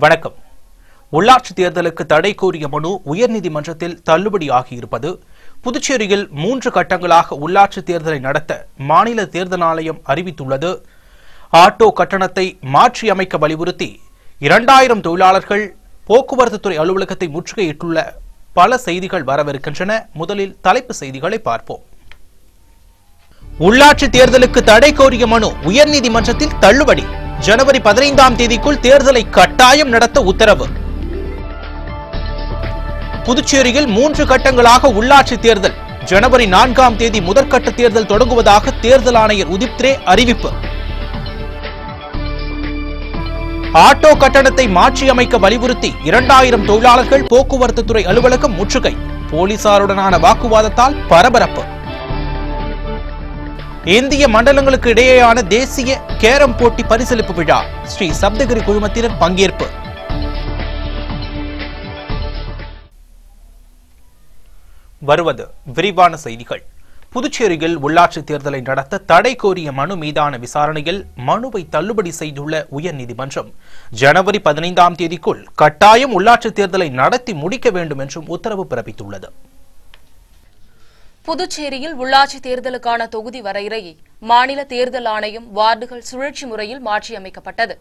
வணக்கம். உள்ளாட்சி தேர்தலுக்கு தடை கோரிய மனு உயர்நீதிமன்றத்தில் தள்ளுபடியாகியிருப்பது, புதுச்சேரியில் 3 கட்டங்களாக உள்ளாட்சி தேர்தலை நடத்த மாநில தேர்தல் ஆணையம் அறிவித்துள்ளது, ஆட்டோ கட்டணத்தை மாற்றியமைக்க வலியுறுத்தி 2000 தொழிலாளர்கள் போக்குவரத்துத்துறை அலுவலகத்தை முற்றுகையிட்டுள்ள பல செய்திகள் வரவிருக்கின்றன. முதலில் தலைப்பு செய்திகளை பார்ப்போம். உள்ளாட்சி தேர்தலுக்கு தடை கோரிய மனு உயர்நீதிமன்றத்தில் தள்ளுபடி. ஜனவரி 15ஆம் தேதிக்குள் தேர்தலை கட்டாயம் நடத்த உத்தரவு. புதுச்சேரியில் 3 கட்டங்களாக உள்ளாட்சி தேர்தல். ஜனவரி 4ஆம் தேதி முதற்கட்ட தேர்தல் தொடங்குவதாக தேர்தல் ஆணையர் உதித் ரே அறிவிப்பு. ஆட்டோ கட்டணத்தை மாற்றியமைக்க வலியுறுத்தி 2000 தொழிலாளர்கள் போக்குவரத்துத்துறை அலுவலகம் முற்றுகை. போலீசாருடனான வாக்குவாதத்தால் பரபரப்பு. இந்திய மண்டலங்களுக்கு இடையேயான தேசிய கேரம் போட்டி பரிசளிப்பு விழா. ஸ்ரீ சப்தகிரி குழுமத்தினர் பங்கேற்பு. வருவது விரிவான செய்திகள். புதுச்சேரியில் உள்ளாட்சி தேர்தலை நடத்த தடை கோரிய மனு மீதான விசாரணையில் மனுவை தள்ளுபடி செய்துள்ள உயர்நீதிமன்றம் ஜனவரி 15ஆம் தேதிக்குள் கட்டாயம் உள்ளாட்சி தேர்தலை நடத்தி முடிக்க வேண்டும் என்றும் உத்தரவு பிறப்பித்துள்ளது. புதுச்சேரியில் உள்ளாட்சி தேர்தலுக்கான தொகுதி வரையறையை மாநில தேர்தல் ஆணையம் வார்டுகள் சுழற்சி முறையில் மாற்றியமைக்கப்பட்டது.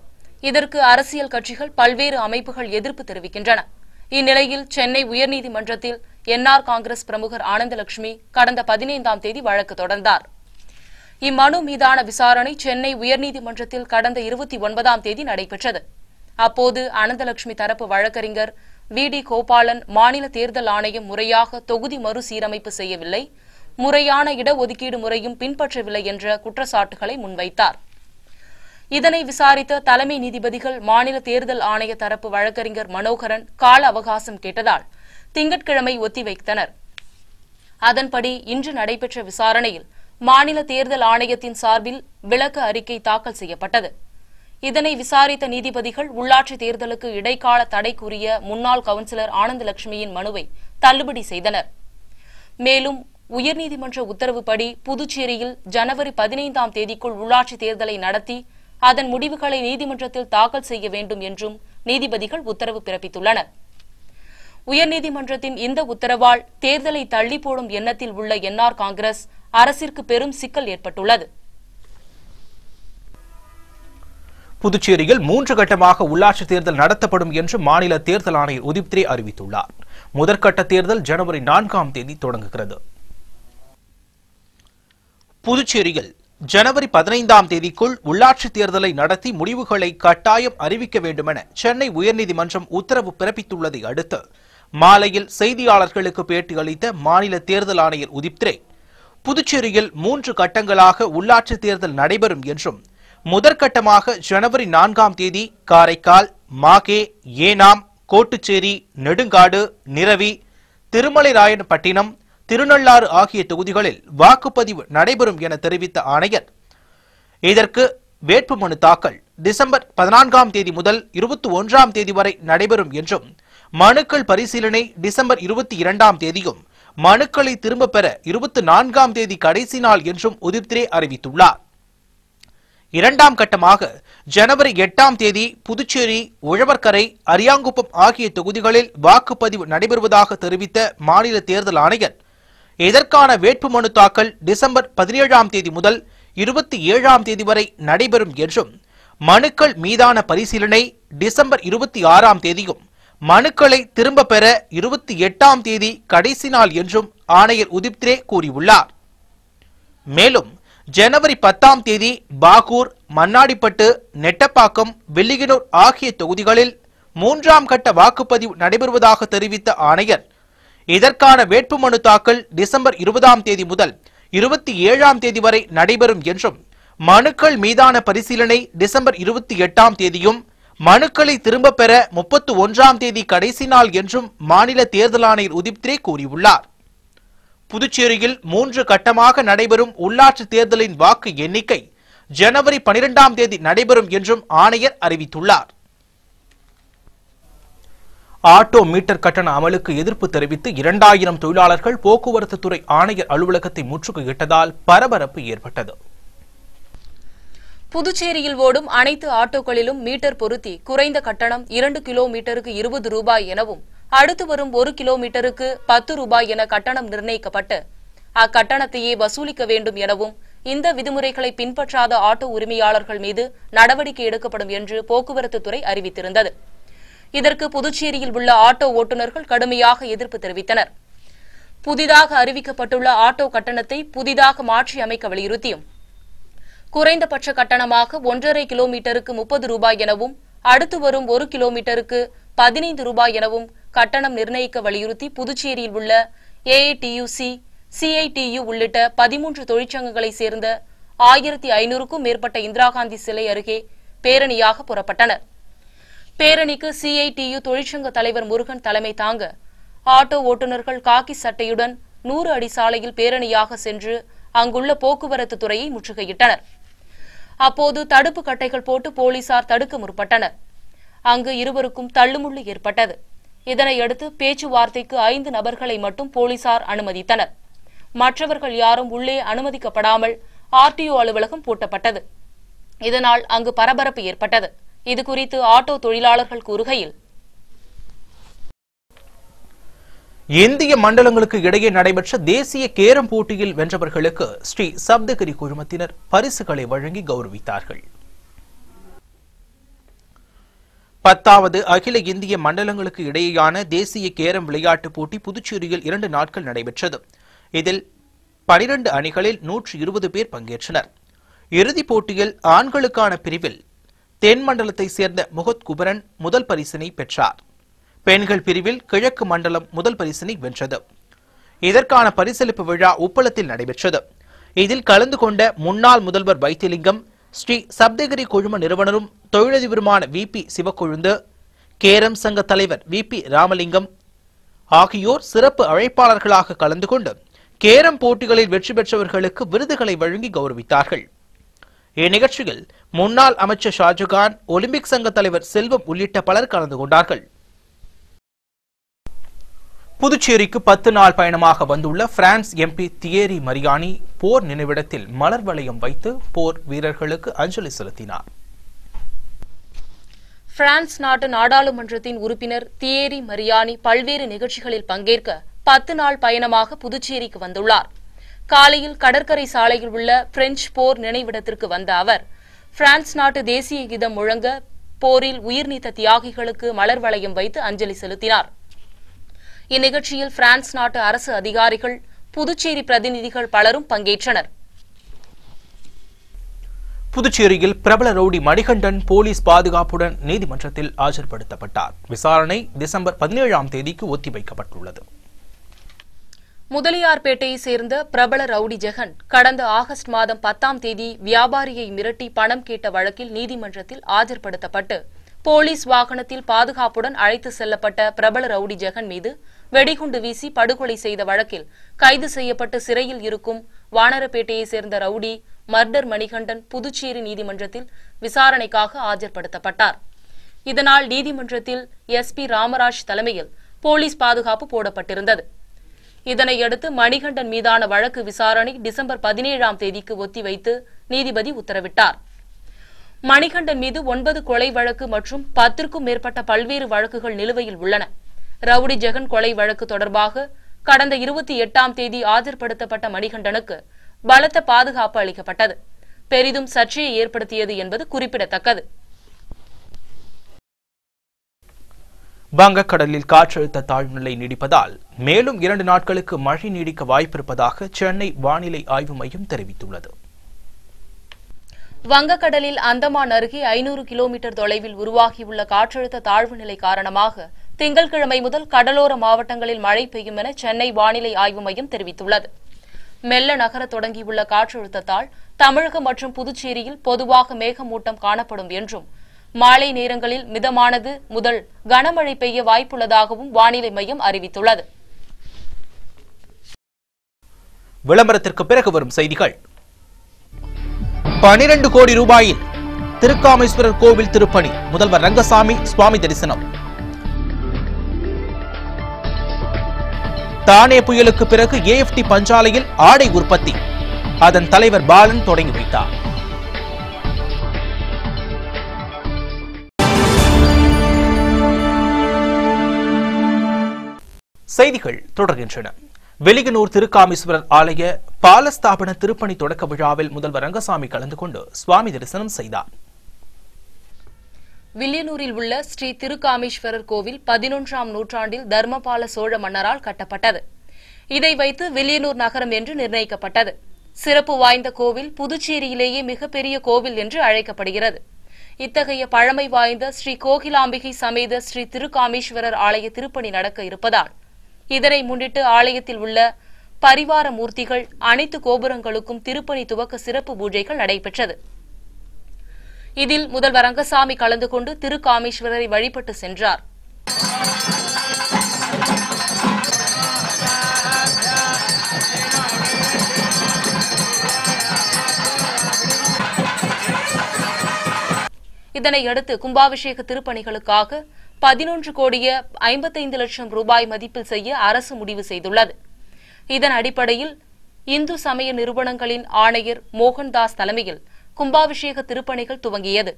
இதற்கு அரசியல் கட்சிகள், பல்வேறு அமைப்புகள் எதிர்ப்பு தெரிவிக்கின்றன. இந்நிலையில் சென்னை உயர்நீதிமன்றத்தில் என்ஆர் காங்கிரஸ் பிரமுகர் ஆனந்தலட்சுமி கடந்த 15ஆம் தேதி வழக்கு தொடர்ந்தார். இம்மனு மீதான விசாரணை சென்னை உயர்நீதிமன்றத்தில் கடந்த 29ஆம் தேதி நடைபெற்றது. அப்போது ஆனந்தலட்சுமி தரப்பு வழக்கறிஞர் வி.டி. கோபாலன் மாநில தேர்தல் ஆணையம் முறையாக தொகுதி மறுசீரமைப்பு செய்யவில்லை, முறையான இடஒதுக்கீடு முறையும் பின்பற்றவில்லை என்ற குற்றச்சாட்டுகளை முன்வைத்தார். இதனை விசாரித்த தலைமை நீதிபதிகள் மாநில தேர்தல் ஆணைய தரப்பு வழக்கறிஞர் மனோகரன் கால அவகாசம் கேட்டதால் திங்கட்கிழமை ஒத்திவைத்தனர். அதன்படி இன்று நடைபெற்ற விசாரணையில் மாநில தேர்தல் ஆணையத்தின் சார்பில் விளக்க அறிக்கை தாக்கல் செய்யப்பட்டது. இதனை விசாரித்த நீதிபதிகள் உள்ளாட்சி தேர்தலுக்கு இடைக்கால தடை கூறிய முன்னாள் கவுன்சிலர் ஆனந்தலட்சுமியின் மனுவை தள்ளுபடி செய்தனர். மேலும் உயர்நீதிமன்ற உத்தரவுப்படி புதுச்சேரியில் ஜனவரி 15ஆம் தேதிக்குள் உள்ளாட்சி தேர்தலை நடத்தி அதன் முடிவுகளை நீதிமன்றத்தில் தாக்கல் செய்ய வேண்டும் என்றும் நீதிபதிகள் உத்தரவு பிறப்பித்துள்ளனர். உயர்நீதிமன்றத்தின் இந்த உத்தரவால் தேர்தலை தள்ளி போடும் எண்ணத்தில் உள்ள என்ஆர் காங்கிரஸ் அரசிற்கு பெரும் சிக்கல் ஏற்பட்டுள்ளது. புதுச்சேரியில் 3 கட்டமாக உள்ளாட்சி தேர்தல் நடத்தப்படும் என்று மாநில தேர்தல் ஆணையர் உதித் ரே அறிவித்துள்ளார். முதற்கட்ட தேர்தல் ஜனவரி 4ஆம் தேதி தொடங்குகிறது. புதுச்சேரியில் ஜனவரி 15ஆம் தேதிக்குள் உள்ளாட்சி தேர்தலை நடத்தி முடிவுகளை கட்டாயம் அறிவிக்க வேண்டுமென சென்னை உயர்நீதிமன்றம் உத்தரவு பிறப்பித்துள்ளதை அடுத்து மாலையில் செய்தியாளர்களுக்கு பேட்டியளித்த மாநில தேர்தல் ஆணையர் உதித் ரே, புதுச்சேரியில் 3 கட்டங்களாக உள்ளாட்சி தேர்தல் நடைபெறும் என்றும் முதற்கட்டமாக ஜனவரி 4ஆம் தேதி காரைக்கால், மாகே, ஏனாம், கோட்டுச்சேரி, நெடுங்காடு, நிரவி, திருமலைராயன்பட்டினம், திருநள்ளாறு ஆகிய தொகுதிகளில் வாக்குப்பதிவு நடைபெறும் என தெரிவித்த ஆணையர், இதற்கு வேட்புமனு தாக்கல் டிசம்பர் 14ஆம் தேதி முதல் 21ஆம் தேதி வரை நடைபெறும் என்றும், மனுக்கள் பரிசீலனை டிசம்பர் 22ஆம் தேதியும், மனுக்களை திரும்பப் பெற 24ஆம் தேதி கடைசி நாள் என்றும் உதித் ரே அறிவித்துள்ளார். 2ஆம் கட்டமாக ஜனவரி 8ஆம் தேதி புதுச்சேரி, உழவர்கரை, அரியாங்குப்பம் ஆகிய தொகுதிகளில் வாக்குப்பதிவு நடைபெறுவதாக தெரிவித்த மாநில தேர்தல் ஆணையர், இதற்கான வேட்புமனு தாக்கல் டிசம்பர் 17ஆம் தேதி முதல் 27ஆம் தேதி வரை நடைபெறும் என்றும், மனுக்கள் மீதான பரிசீலனை டிசம்பர் 26ஆம் தேதியும், மனுக்களை திரும்ப பெற 28ஆம் தேதி கடைசி நாள் என்றும் ஆணையர் உதித் ரே கூறியுள்ளார். மேலும் ஜனவரி 10ஆம் தேதி பாகூர், மண்ணாடிப்பட்டு, நெட்டப்பாக்கம், வெள்ளியனூர் ஆகிய தொகுதிகளில் 3ஆம் கட்ட வாக்குப்பதிவு நடைபெறுவதாக தெரிவித்த ஆணையர், இதற்கான வேட்புமனு தாக்கல் டிசம்பர் 20ஆம் தேதி முதல் 27ஆம் தேதி வரை நடைபெறும் என்றும், மனுக்கள் மீதான பரிசீலனை டிசம்பர் 28ஆம் தேதியும், மனுக்களை திரும்பப் பெற 31ஆம் தேதி கடைசி நாள் என்றும் மாநில தேர்தல் ஆணையர் உதித் ரே கூறியுள்ளார். புதுச்சேரியில் 3 கட்டமாக நடைபெறும் உள்ளாட்சி தேர்தலின் வாக்கு எண்ணிக்கை ஜனவரி 12ஆம் தேதி நடைபெறும் என்றும் ஆணையர் அறிவித்துள்ளார். ஆட்டோ மீட்டர் கட்டண அமலுக்கு எதிர்ப்பு தெரிவித்து 2000 தொழிலாளர்கள் போக்குவரத்துத்துறை ஆணையர் அலுவலகத்தை முற்றுகையிட்டதால் பரபரப்பு ஏற்பட்டது. புதுச்சேரியில் ஓடும் அனைத்து ஆட்டோக்களிலும் மீட்டர் பொருத்தி குறைந்த கட்டணம் 2 கிலோமீட்டருக்கு 20 ரூபாய் எனவும் அடுத்து வரும் 1 கிலோமீட்டருக்கு 10 ரூபாய் என கட்டணம் நிர்ணயிக்கப்பட்டு அக்கட்டணத்தையே வசூலிக்க வேண்டும் எனவும் இந்த விதிமுறைகளை பின்பற்றாத ஆட்டோ உரிமையாளர்கள் மீது நடவடிக்கை எடுக்கப்படும் என்று போக்குவரத்து துறை அறிவித்திருந்தது. இதற்கு புதுச்சேரியில் உள்ள ஆட்டோ ஓட்டுநர்கள் கடுமையாக எதிர்ப்பு தெரிவித்தனர். புதிதாக அறிவிக்கப்பட்டுள்ள ஆட்டோ கட்டணத்தை புதிதாக மாற்றி அமைக்க வலியுறுத்தியும் குறைந்தபட்ச கட்டணமாக 1.5 கிலோமீட்டருக்கு 30 ரூபாய் எனவும் அடுத்து வரும் 1 கிலோமீட்டருக்கு 15 ரூபாய் எனவும் கட்டணம் நிர்ணயிக்க வலியுறுத்தி புதுச்சேரியில் உள்ள ஏஐடியூசி, சிஐடியு உள்ளிட்ட 13 தொழிற்சங்கங்களைச் சேர்ந்த 1500க்கும் மேற்பட்ட இந்திரா காந்தி சிலை அருகே பேரணியாக புறப்பட்டனர். பேரணிக்கு சிஐடியு தொழிற்சங்க தலைவர் முருகன் தலைமை தாங்க ஆட்டோ ஓட்டுநர்கள் காக்கி சட்டையுடன் 100 அடி சாலையில் பேரணியாக சென்று அங்குள்ள போக்குவரத்து துறையை முற்றுகையிட்டனர். அப்போது தடுப்பு கட்டைகள் போட்டு போலீசார் தடுக்க முற்பட்டனர். அங்கு இருவருக்கும் தள்ளுமுள்ளு ஏற்பட்டது. இதனையடுத்து பேச்சுவார்த்தைக்கு 5 நபர்களை மட்டும் போலீசார் அனுமதித்தனர். மற்றவர்கள் யாரும் உள்ளே அனுமதிக்கப்படாமல் ஆர்டிஓ அலுவலகம் பூட்டப்பட்டது. இதனால் அங்கு பரபரப்பு ஏற்பட்டது. இதுகுறித்து ஆட்டோ தொழிலாளர்கள் கூறுகையில், இந்திய மண்டலங்களுக்கு இடையே நடைபெற்ற தேசிய கேரம் போட்டியில் வென்றவர்களுக்கு ஸ்ரீ சப்தகிரி குழுமத்தினர் பரிசுகளை வழங்கி கௌரவித்தார்கள். 10வது அகில இந்திய மண்டலங்களுக்கு இடையேயான தேசிய கேரம் விளையாட்டுப் போட்டி புதுச்சேரியில் 2 நாட்கள் நடைபெற்றது. இதில் 12 அணிகளில் 120 பேர் பங்கேற்றனர். இறுதிப் போட்டியில் ஆண்களுக்கான பிரிவில் தென் மண்டலத்தை சேர்ந்த முகத் குபரன் முதல் பரிசினை பெற்றார். பெண்கள் பிரிவில் கிழக்கு மண்டலம் முதல் பரிசினை வென்றது. இதற்கான பரிசளிப்பு விழா உப்பளத்தில் நடைபெற்றது. இதில் கலந்து கொண்ட முன்னாள் முதல்வர் வைத்திலிங்கம், ஸ்ரீ சப்தகிரி குழும நிறுவனரும் தொழிலதிபருமான VP சிவக்கொழுந்து, கேரம் சங்க தலைவர் VP ராமலிங்கம் ஆகியோர் சிறப்பு அழைப்பாளர்களாக கலந்து கொண்டு கேரம் போட்டிகளில் வெற்றி பெற்றவர்களுக்கு விருதுகளை வழங்கி கௌரவித்தார்கள். இந்நிகழ்ச்சியில் முன்னாள் அமைச்சர் ஷாஜகான், ஒலிம்பிக் சங்க தலைவர் செல்வம் உள்ளிட்ட பலர் கலந்து கொண்டார்கள். புதுச்சேரிக்கு 10 நாள் பயணமாக வந்துள்ள பிரான்ஸ் MP தியேரி மரியானி போர் நினைவிடத்தில் மலர் வளையம் வைத்து போர் வீரர்களுக்கு அஞ்சலி செலுத்தினார். பிரான்ஸ் நாட்டு நாடாளுமன்றத்தின் உறுப்பினர் தியேரி மரியானி பல்வேறு நிகழ்ச்சிகளில் பங்கேற்க 10 நாள் பயணமாக புதுச்சேரிக்கு வந்துள்ளார். காலையில் கடற்கரை சாலையில் உள்ள பிரெஞ்சு போர் நினைவிடத்திற்கு வந்த அவர் பிரான்ஸ் நாட்டு தேசிய கீதம் முழங்க போரில் உயிர் நீத்த தியாகிகளுக்கு மலர் வளையம் வைத்து அஞ்சலி செலுத்தினார். இந்நிகழ்ச்சியில் பிரான்ஸ் நாட்டு அரசு அதிகாரிகள், புதுச்சேரி பிரதிநிதிகள் பலரும் பங்கேற்றனர். புதுச்சேரியில் பிரபல ரவுடி மணிகண்டன் போலீஸ் பாதுகாப்புடன் நீதிமன்றத்தில் ஆஜர்படுத்தப்பட்டார். விசாரணை டிசம்பர் 17ஆம் தேதிக்கு ஒத்திவைக்கப்பட்டுள்ளது. முதலியார்பேட்டையை சேர்ந்த பிரபல ரவுடி ஜெகன் கடந்த ஆகஸ்ட் மாதம் 10ஆம் தேதி வியாபாரியை மிரட்டி பணம் கேட்ட வழக்கில் நீதிமன்றத்தில் ஆஜர்படுத்தப்பட்டு போலீஸ் வாகனத்தில் பாதுகாப்புடன் அழைத்து செல்லப்பட்ட பிரபல ரவுடி ஜெகன் மீது வெடிகுண்டு வீசி படுகொலை செய்த வழக்கில் கைது செய்யப்பட்டு சிறையில் இருக்கும் வானரப்பேட்டையை சேர்ந்த ரவுடி மர்டர் மணிகண்டன் புதுச்சேரி நீதிமன்றத்தில் விசாரணைக்காக ஆஜர்படுத்தப்பட்டார். இதனால் நீதிமன்றத்தில் SP ராமராஜ் தலைமையில் போலீஸ் பாதுகாப்பு போடப்பட்டிருந்தது. இதனையடுத்து மணிகண்டன் மீதான வழக்கு விசாரணை டிசம்பர் 17ஆம் தேதிக்கு ஒத்திவைத்து நீதிபதி உத்தரவிட்டார். மணிகண்டன் மீது 9 கொலை வழக்கு மற்றும் 10க்கும் மேற்பட்ட பல்வேறு வழக்குகள் நிலுவையில் உள்ளன. ரவுடி ஜெகன் கொலை வழக்கு தொடர்பாக கடந்த 28ஆம் தேதி ஆஜர்படுத்தப்பட்ட மணிகண்டனுக்கு பலத்த பாதுகாப்பு அளிக்கப்பட்டது. பெரிதும் சர்ச்சையை ஏற்படுத்தியது என்பது குறிப்பிடத்தக்கது. வங்கக்கடலில் காற்றழுத்த தாழ்வுநிலை நீடிப்பதால் மேலும் 2 நாட்களுக்கு மழை நீடிக்க வாய்ப்பிருப்பதாக சென்னை வானிலை ஆய்வு மையம் தெரிவித்துள்ளது. வங்கக்கடலில் அந்தமான் அருகே 500 கிலோமீட்டர் தொலைவில் உருவாகியுள்ள காற்றழுத்த தாழ்வு நிலை காரணமாக திங்கட்கிழமை முதல் கடலோர மாவட்டங்களில் மழை பெய்யும் என சென்னை வானிலை ஆய்வு மையம் தெரிவித்துள்ளது. மெல்ல நகர தொடங்கியுள்ள காற்றழுத்தத்தால் தமிழகம் மற்றும் புதுச்சேரியில் பொதுவாக மேகமூட்டம் காணப்படும் என்றும் மாலை நேரங்களில் மிதமானது முதல் கனமழை பெய்ய வாய்ப்புள்ளதாகவும் வானிலை மையம் அறிவித்துள்ளது. விளம்பரத்திற்கு பிறகு வரும் செய்திகள். 12 கோடி ரூபாயில் திருக்காமேஸ்வரர் கோவில் திருப்பணி, முதல்வர் ரங்கசாமி சுவாமி தரிசனம். தானே புயலுக்கு பிறகு AFT பஞ்சாலையில் ஆடை உற்பத்தி, அதன் தலைவர் பாலன் தொடங்கி வைத்தார். செய்திகள் தொடர்கின்றன. வெலிகனூர் திருக்காமீஸ்வரர் ஆலய பாலஸ்தாபன திருப்பணி தொடக்க விழாவில் முதல்வர் ரங்கசாமி கலந்து கொண்டு சுவாமி தரிசனம் செய்தார். வில்லியனூரில் உள்ள ஸ்ரீ திருக்காமீஸ்வரர் கோவில் 11ஆம் நூற்றாண்டில் தர்மபால சோழ மன்னரால் கட்டப்பட்டது. இதை வைத்து வில்லியனூர் நகரம் என்று நிர்ணயிக்கப்பட்டது. சிறப்பு வாய்ந்த கோவில் புதுச்சேரியிலேயே மிகப்பெரிய கோவில் என்று அழைக்கப்படுகிறது. இத்தகைய பழமை வாய்ந்த ஸ்ரீ கோகிலாம்பிகை சமேத ஸ்ரீ திருக்காமீஸ்வரர் ஆலய திருப்பணி நடக்க இருப்பதால் இதனை முன்னிட்டு ஆலயத்தில் உள்ள பரிவார மூர்த்திகள் அனைத்து கோபுரங்களுக்கும் திருப்பணி துவக்க சிறப்பு பூஜைகள் நடைபெற்றது. இதில் முதல்வர் ரங்கசாமி கலந்து கொண்டு திருக்காமீஸ்வரரை வழிபட்டு சென்றார். இதனையடுத்து கும்பாபிஷேக திருப்பணிகளுக்காக 11,55 லட்சம் ரூபாய் மதிப்பில் செய்ய அரசு முடிவு செய்துள்ளது. இதன் அடிப்படையில் இந்து சமய நிறுவனங்களின் ஆணையர் மோகன்தாஸ் தலைமையில் கும்பாபிஷேக திருப்பணிகள் துவங்கியது.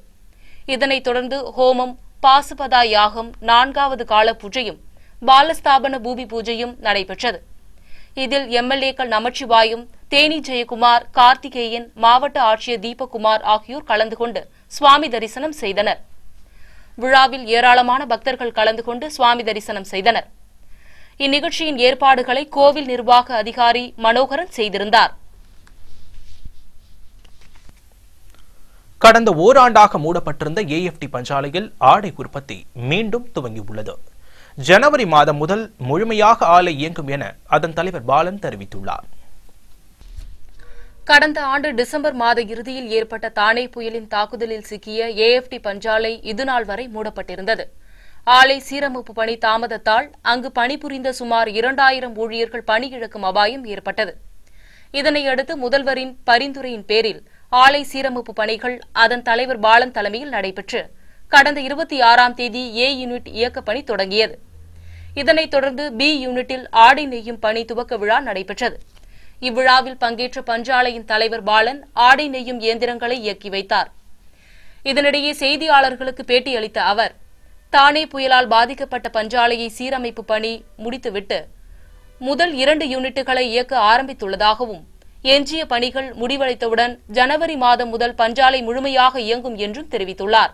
இதனைத் தொடர்ந்து ஹோமம், பாசுபதா யாகம், 4வது கால பூஜையும் பாலஸ்தாபன பூமி பூஜையும் நடைபெற்றது. இதில் எம்எல்ஏக்கள் நமச்சிவாயம், தேனி ஜெயக்குமார், கார்த்திகேயன், மாவட்ட ஆட்சியர் தீபக்குமார் ஆகியோர் கலந்து கொண்டு சுவாமி தரிசனம் செய்தனர். விழாவில் ஏராளமான பக்தர்கள் கலந்து கொண்டு சுவாமி தரிசனம் செய்தனர். இந்நிகழ்ச்சியின் ஏற்பாடுகளை கோவில் நிர்வாக அதிகாரி மனோகரன் செய்திருந்தார். கடந்த ஓராண்டாக மூடப்பட்டிருந்த ஏஎஃப்டி பஞ்சாலையில் ஆடை உற்பத்தி மீண்டும் துவங்கியுள்ளது. ஜனவரி மாதம் முதல் முழுமையாக ஆலை இயங்கும் என அதன் தலைவர் பாலன் தெரிவித்துள்ளார். கடந்த ஆண்டு டிசம்பர் மாத இறுதியில் ஏற்பட்ட தானே புயலின் தாக்குதலில் சிக்கிய ஏஎஃப்டி பஞ்சாலை இதுநாள் வரை மூடப்பட்டிருந்தது. ஆலை சீரமைப்பு பணி தாமதத்தால் அங்கு பணிபுரிந்த சுமார் 2000 ஊழியர்கள் பணியிழக்கும் அபாயம் ஏற்பட்டது. இதனையடுத்து முதல்வரின் பரிந்துரையின் பேரில் ஆலை சீரமைப்பு பணிகள் அதன் தலைவர் பாலன் தலைமையில் நடைபெற்று கடந்த 26ஆம் தேதி ஏ யூனிட் இயக்கப்பணி தொடங்கியது. இதனைத் தொடர்ந்து பி யூனிட்டில் ஆடை நெய்யும் பணி துவக்க விழா நடைபெற்றது. இவ்விழாவில் பங்கேற்ற பஞ்சாலையின் தலைவர் பாலன் ஆடை நெய்யும் இயந்திரங்களை இயக்கி வைத்தார். இதனிடையே செய்தியாளர்களுக்கு பேட்டியளித்த அவர், தானே புயலால் பாதிக்கப்பட்ட பஞ்சாலையை சீரமைப்பு பணி முடித்துவிட்டு முதல் 2 யூனிட்டுகளை இயக்க ஆரம்பித்துள்ளதாகவும், எஞ்சிய பணிகள் முடிவடைத்தவுடன் ஜனவரி மாதம் முதல் பஞ்சாலை முழுமையாக இயங்கும் என்றும் தெரிவித்துள்ளார்.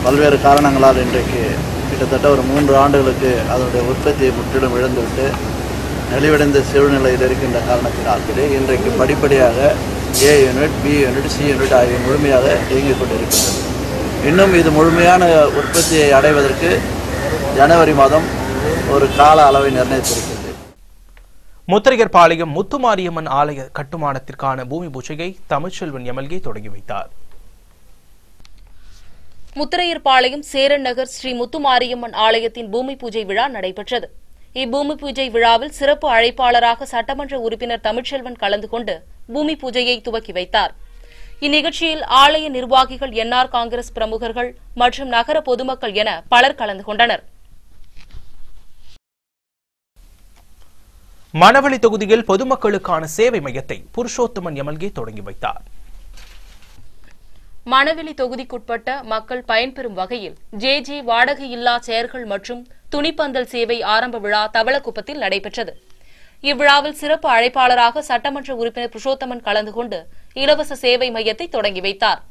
பல்வேறு காரணங்களால் இன்றைக்கு கிட்டத்தட்ட ஒரு 3 ஆண்டுகளுக்கு அதனுடைய உற்பத்தியை முற்றிலும் இழந்துவிட்டு நலிவடைந்த சூழ்நிலையில் இருக்கின்ற காரணத்தினாலே இன்றைக்கு படிப்படியாக A unit, B unit, C unit ஆகிய முழுமையாக இயங்கிக் கொண்டிருக்கின்றது. இன்னும் இது முழுமையான உற்பத்தியை அடைவதற்கு ஜனவரி மாதம் ஒரு கால அளவை நிர்ணயித்திருக்கிறது. முத்திரையர்பாளையம் முத்துமாரியம்மன் ஆலய கட்டுமானத்திற்கான பூமி பூஜையை தமிழ்ச்செல்வன் எம்எல்ஏ தொடங்கி வைத்தார். முத்திரையர்பாளையம் சேரன் நகர் ஸ்ரீ முத்துமாரியம்மன் ஆலயத்தின் பூமி பூஜை விழா நடைபெற்றது. இப்பூமி பூஜை விழாவில் சிறப்பு அழைப்பாளராக சட்டமன்ற உறுப்பினர் தமிழ்ச்செல்வன் கலந்து கொண்டு பூமி பூஜையை துவக்கி வைத்தார். இந்நிகழ்ச்சியில் ஆலய நிர்வாகிகள், என்ஆர் காங்கிரஸ் பிரமுகர்கள் மற்றும் நகர பொதுமக்கள் என பலர் கலந்து கொண்டனர். மணவெளி தொகுதியில் பொதுமக்களுக்கான சேவை மையத்தை புருஷோத்தமன் எம்எல்ஏ தொடங்கி வைத்தார். மணவெளி தொகுதிக்குட்பட்ட மக்கள் பயன்பெறும் வகையில் ஜே வாடகையில்லா சேர்கள் மற்றும் துணிப்பந்தல் சேவை ஆரம்ப விழா தவளக்குப்பத்தில் நடைபெற்றது. இவ்விழாவில் சிறப்பு அழைப்பாளராக சட்டமன்ற உறுப்பினர் புருஷோத்தமன் கலந்து கொண்டு இலவச சேவை மையத்தை தொடங்கி வைத்தார்.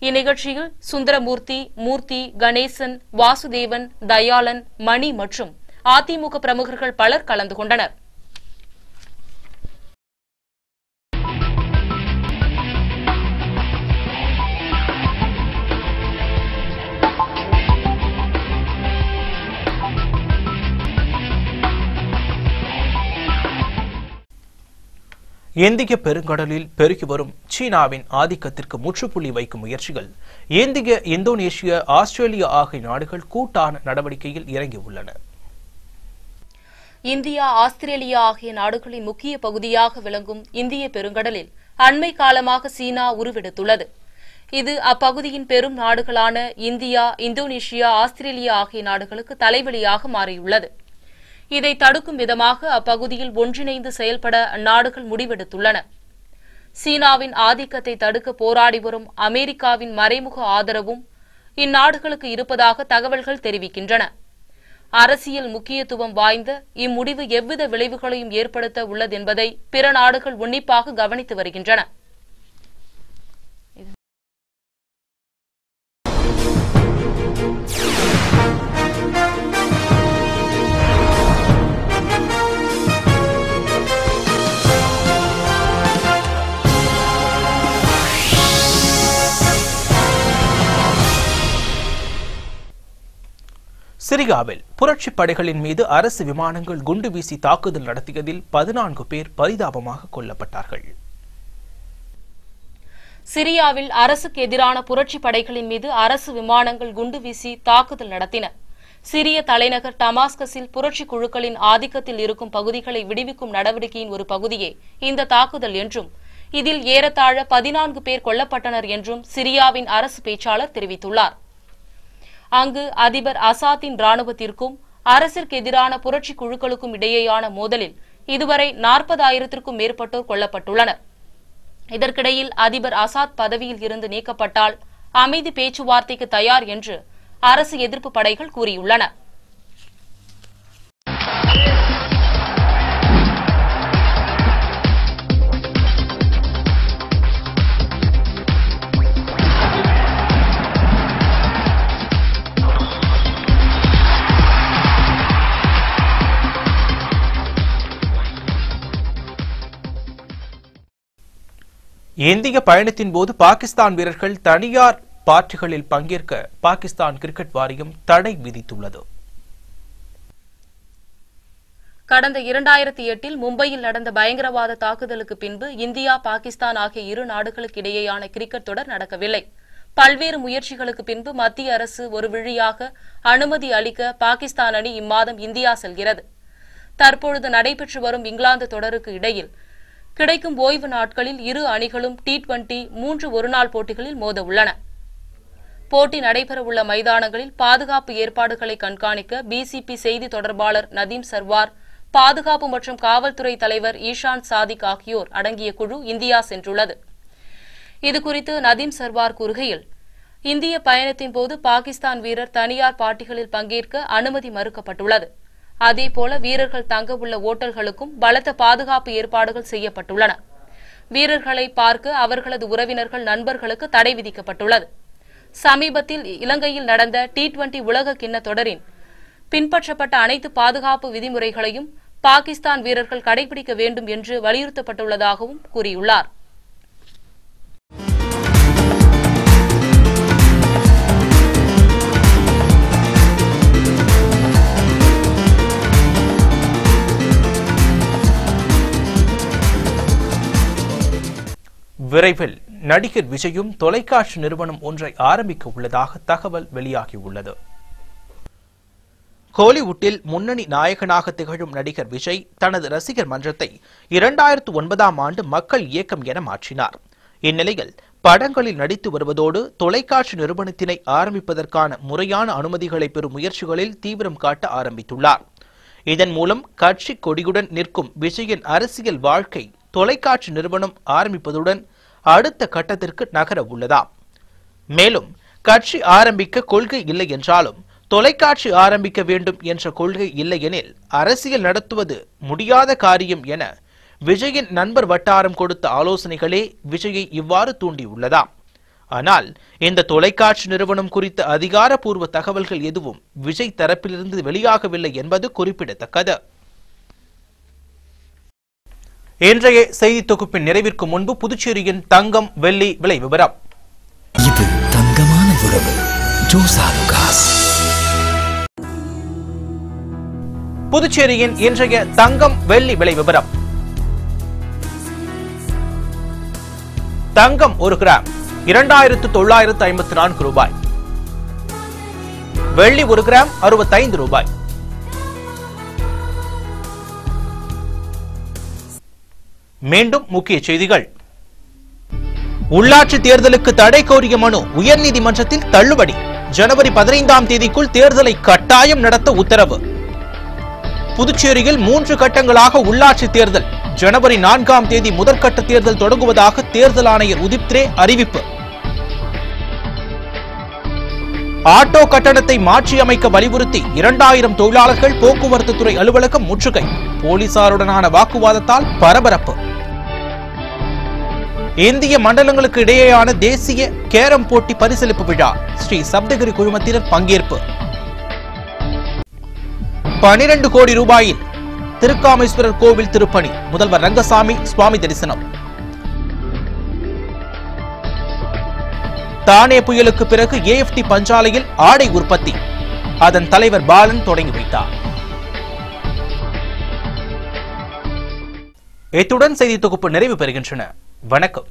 இந்நிகழ்ச்சியில் சுந்தரமூர்த்தி, மூர்த்தி, கணேசன், வாசுதேவன், தயாளன், மணி மற்றும் அதிமுக பிரமுகர்கள் பலர் கலந்து கொண்டனர். இந்திய பெருங்கடலில் பெருகி வரும் சீனாவின் ஆதிக்கத்திற்கு முற்றுப்புள்ளி வைக்கும் முயற்சிகள் இந்திய, இந்தோனேஷியா, ஆஸ்திரேலியா ஆகிய நாடுகள் கூட்டான நடவடிக்கையில் இறங்கியுள்ளன. இந்தியா, ஆஸ்திரேலியா ஆகிய நாடுகளின் முக்கிய பகுதியாக விளங்கும் இந்திய பெருங்கடலில் அண்மை காலமாக சீனா உருவெடுத்துள்ளது. இது அப்பகுதியின் பெரும் நாடுகளான இந்தியா, இந்தோனேஷியா, ஆஸ்திரேலியா ஆகிய நாடுகளுக்கு தலைவலியாக மாறியுள்ளது. இதை தடுக்கும் விதமாக அப்பகுதியில் ஒன்றிணைந்து செயல்பட அந்நாடுகள் முடிவெடுத்துள்ளன. சீனாவின் ஆதிக்கத்தை தடுக்க போராடி வரும் அமெரிக்காவின் மறைமுக ஆதரவும் இந்நாடுகளுக்கு இருப்பதாக தகவல்கள் தெரிவிக்கின்றன. அரசியல் முக்கியத்துவம் வாய்ந்த இம்முடிவு எவ்வித விளைவுகளையும் ஏற்படுத்த உள்ளதென்பதை பிற நாடுகள் உன்னிப்பாக கவனித்து வருகின்றன. சிரியாவில் புரட்சிப் படைகளின் மீது அரசு விமானங்கள் குண்டு வீசி தாக்குதல் நடத்தியதில் 14 பேர் பரிதாபமாக கொல்லப்பட்டார்கள். சிரியாவில் அரசுக்கு எதிரான புரட்சிப் படைகளின் மீது அரசு விமானங்கள் குண்டு வீசி தாக்குதல் நடத்தின. சிரிய தலைநகர் டமாஸ்கஸில் புரட்சி குழுக்களின் ஆதிக்கத்தில் இருக்கும் பகுதிகளை விடுவிக்கும் நடவடிக்கையின் ஒரு பகுதியே இந்த தாக்குதல் என்றும் இதில் ஏறத்தாழ 14 பேர் கொல்லப்பட்டனர் என்றும் சிரியாவின் அரசு பேச்சாளர் தெரிவித்துள்ளார். அங்கு அதிபர் அசாத்தின் ராணுவத்திற்கும் அரசிற்கு எதிரான புரட்சி குழுக்களுக்கும் இடையேயான மோதலில் இதுவரை 40,000-க்கும் மேற்பட்டோர் கொல்லப்பட்டுள்ளனர். இதற்கிடையில் அதிபர் அசாத் பதவியில் இருந்து நீக்கப்பட்டால் அமைதி பேச்சுவார்த்தைக்கு தயார் என்று அரசு எதிர்ப்பு படைகள் கூறியுள்ளன. இந்திய பயணத்தின் போது பாகிஸ்தான் வீரர்கள் தனியார் பார்ட்டிகளில் பங்கேற்க பாகிஸ்தான் கிரிக்கெட் வாரியம் தடை விதித்துள்ளது. கடந்த 2008 மும்பையில் நடந்த பயங்கரவாத தாக்குதலுக்கு பின்பு இந்தியா பாகிஸ்தான் ஆகிய இரு நாடுகளுக்கு இடையேயான கிரிக்கெட் தொடர் நடக்கவில்லை. பல்வேறு முயற்சிகளுக்கு பின்பு மத்திய அரசு ஒரு வழியாக அனுமதி அளிக்க பாகிஸ்தான் அணி இம்மாதம் இந்தியா செல்கிறது. தற்பொழுது நடைபெற்று வரும் இங்கிலாந்து தொடருக்கு இடையில் கிடைக்கும் ஓய்வு நாட்களில் இரு அணிகளும் T20 3 ஒருநாள் போட்டிகளில் மோத உள்ளன. போட்டி நடைபெறவுள்ள மைதானங்களில் பாதுகாப்பு ஏற்பாடுகளை கண்காணிக்க பிசிபி செய்தி தொடர்பாளர் நதீம் சர்வார், பாதுகாப்பு மற்றும் காவல்துறை தலைவர் ஈஷான் சாதிக் ஆகியோர் அடங்கிய குழு இந்தியா சென்றுள்ளது. இதுகுறித்து நதீம் சர்வார் கூறுகையில், இந்திய பயணத்தின் போது பாகிஸ்தான் வீரர் தனியார் பார்ட்டிகளில் பங்கேற்க அனுமதி மறுக்கப்பட்டுள்ளது. அதேபோல வீரர்கள் தங்க உள்ள ஓட்டல்களுக்கும் பலத்த பாதுகாப்பு ஏற்பாடுகள் செய்யப்பட்டுள்ளன. வீரர்களை பார்க்க அவர்களது உறவினர்கள், நண்பர்களுக்கு தடை விதிக்கப்பட்டுள்ளது. சமீபத்தில் இலங்கையில் நடந்த T20 உலக கிண்ண தொடரின் பின்பற்றப்பட்ட அனைத்து பாதுகாப்பு விதிமுறைகளையும் பாகிஸ்தான் வீரர்கள் கடைபிடிக்க வேண்டும் என்று வலியுறுத்தப்பட்டுள்ளதாகவும் கூறியுள்ளார். விரைவில் நடிகர் விஜயும் தொலைக்காட்சி நிறுவனம் ஒன்றை ஆரம்பிக்க உள்ளதாக தகவல் வெளியாகியுள்ளது. கோலிவுட்டில் முன்னணி நாயகனாக திகழும் நடிகர் விஜய் தனது ரசிகர் மன்றத்தை 2009ஆம் ஆண்டு மக்கள் இயக்கம் என மாற்றினார். இந்நிலையில் படங்களில் நடித்து வருவதோடு தொலைக்காட்சி நிறுவனத்தினை ஆரம்பிப்பதற்கான முறையான அனுமதிகளை பெறும் முயற்சிகளில் தீவிரம் காட்ட ஆரம்பித்துள்ளார். இதன் மூலம் கட்சி கொடியுடன் நிற்கும் விஜயின் அரசியல் வாழ்க்கை தொலைக்காட்சி நிறுவனம் ஆரம்பிப்பதுடன் அடுத்த கட்டத்திற்கு நகர உள்ளதாம். மேலும் கட்சி ஆரம்பிக்க கொள்கை இல்லை என்றாலும் தொலைக்காட்சி ஆரம்பிக்க வேண்டும் என்ற கொள்கை இல்லையெனில் அரசியல் நடத்துவது முடியாத காரியம் என விஜயின் நண்பர் வட்டாரம் கொடுத்த ஆலோசனைகளே விஜயை இவ்வாறு தூண்டியுள்ளதாம். ஆனால் இந்த தொலைக்காட்சி நிறுவனம் குறித்த அதிகாரப்பூர்வ தகவல்கள் எதுவும் விஜய் தரப்பிலிருந்து வெளியாகவில்லை என்பது குறிப்பிடத்தக்கது. இன்றைய செய்தி தொகுப்பின் நிறைவிற்கு முன்பு புதுச்சேரியின் தங்கம் வெள்ளி விலை விவரம். இது தங்கமான உறவு. ஜோசாலுகாஸ். புதுச்சேரியின் இன்றைய தங்கம் வெள்ளி விலை விவரம். தங்கம் 1 கிராம் 2954 ரூபாய். வெள்ளி 1 கிராம் 65 ரூபாய். மீண்டும் முக்கிய செய்திகள். உள்ளாட்சி தேர்தலுக்கு தடை கோரிய மனு உயர்நீதிமன்றத்தில் தள்ளுபடி. ஜனவரி 15ஆம் தேதிக்குள் தேர்தலை கட்டாயம் நடத்த உத்தரவு. புதுச்சேரியில் 3 கட்டங்களாக உள்ளாட்சி தேர்தல். ஜனவரி 4ஆம் தேதி முதற்கட்ட தேர்தல் தொடங்குவதாக தேர்தல் ஆணையர் உதிப்த்ரே அறிவிப்பு. ஆட்டோ கட்டணத்தை மாற்றியமைக்க வலியுறுத்தி 2000 தொழிலாளர்கள் போக்குவரத்து துறை அலுவலகம் முற்றுகை. போலீசாருடனான வாக்குவாதத்தால் பரபரப்பு. இந்திய மண்டலங்களுக்கு இடையேயான தேசிய கேரம் போட்டி பரிசளிப்பு விழா. ஸ்ரீ சப்தகிரி குழுமத்தினர் பங்கேற்பு. 12 கோடி ரூபாயில் திருக்காமேஸ்வரர் கோவில் திருப்பணி. முதல்வர் ரங்கசாமி சுவாமி தரிசனம். தானே புயலுக்கு பிறகு AFT பஞ்சாலையில் ஆடை உற்பத்தி. அதன் தலைவர் பாலன் தொடங்கி வைத்தார். இத்துடன் செய்தி தொகுப்பு நிறைவு பெறுகின்றன. வணக்கம்.